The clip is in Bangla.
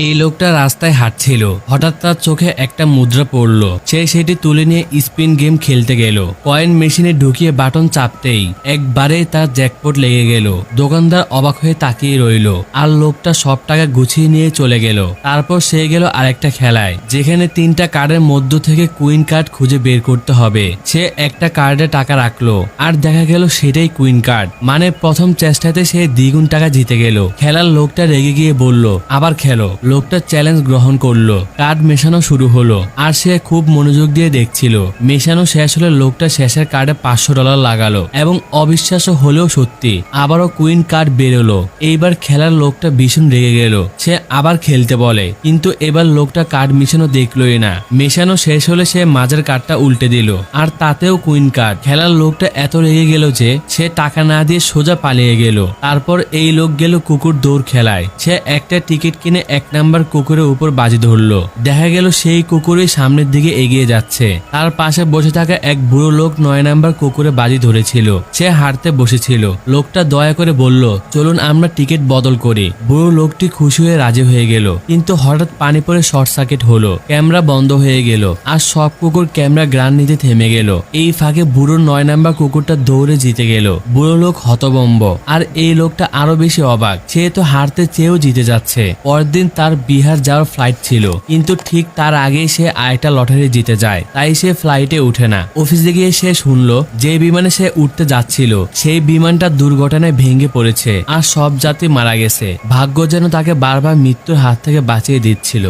এই লোকটা রাস্তায় হাঁটছিল, হঠাৎ তার চোখে একটা মুদ্রা পড়লো। সে সেটি তুলে নিয়ে স্পিন গেম খেলতে গেল। কয়েন মেশিনে ঢুকিয়ে বাটন চাপতেই একবারে তার জ্যাকপট লেগে গেল। দোকানদার অবাক হয়ে তাকিয়ে রইল, আর লোকটা সব টাকা গুছিয়ে নিয়ে চলে গেল। তারপর সে গেল আরেকটা খেলায়, যেখানে 3টা কার্ডের মধ্য থেকে কুইন কার্ড খুঁজে বের করতে হবে। সে একটা কার্ডে টাকা রাখলো, আর দেখা গেল সেটাই কুইন কার্ড। মানে প্রথম চেষ্টাতে সে দ্বিগুণ টাকা জিতে গেল। খেলার লোকটা রেগে গিয়ে বলল, আবার খেলো। লোকটা চ্যালেঞ্জ গ্রহণ করলো। কার্ড মেশানো শুরু হলো, আর সে খুব মনোযোগ দিয়ে দেখছিল। মেশানো শেষ হলে লোকটা শেষের কার্ডে $500 লাগালো, এবং অবিশ্বাস্য হলেও সত্যি আবারও কুইন কার্ড বেরোলো। এইবার খেলার লোকটা ভীষণ রেগে গেল। সে আবার খেলতে বলে, কিন্তু এবার লোকটা কার্ড মেশানো দেখলোই না। মেশানো শেষ হলে সে মাঝের কার্ডটা উল্টে দিল, আর তাতেও কুইন কার্ড। খেলার লোকটা এত রেগে গেল যে সে টাকা না দিয়ে সোজা পালিয়ে গেল। তারপর এই লোক গেল কুকুর দৌড় খেলায়। সে একটা টিকিট কিনে 1 নাম্বার কুকুরের উপর বাজি ধরলো। দেখা গেল সেই কুকুরই সামনের দিকে এগিয়ে যাচ্ছে। তার পাশে বসে থাকা এক বুড়ো লোক 9 নাম্বার কুকুরে বাজি ধরেছিল। সে হাঁটতে বসেছিল। লোকটা দয়া করে বলল, চলুন আমরা টিকিট বদল করি। বুড়ো লোকটি খুশি হয়ে রাজি হয়ে গেল, কিন্তু হঠাৎ পানি পড়ে শর্ট সার্কিট হলো। ক্যামেরা বন্ধ হয়ে গেল, আর সব কুকুর ক্যামেরা গ্রান নিতে থেমে গেল। এই ফাঁকে বুড়োর 9 নাম্বার কুকুরটা দৌড়ে জিতে গেল। বুড়ো লোক হতভম্ব, আর এই লোকটা আরো বেশি অবাক। সে তো হারতে চেয়েও জিতে যাচ্ছে। পরের দিন তার বিহার যাওয়ার ফ্লাইট ছিল, কিন্তু ঠিক তার আগেই সে আরেকটা লটারি জিতে যায়। তাই সে ফ্লাইটে উঠে না। অফিসে গিয়ে সে শুনলো যে বিমানে সে উঠতে যাচ্ছিল সেই বিমানটা দুর্ঘটনায় ভেঙে পড়েছে, আর সব যাত্রী মারা গেছে। ভাগ্য যেন তাকে বারবার মৃত্যুর হাত থেকে বাঁচিয়ে দিচ্ছিল।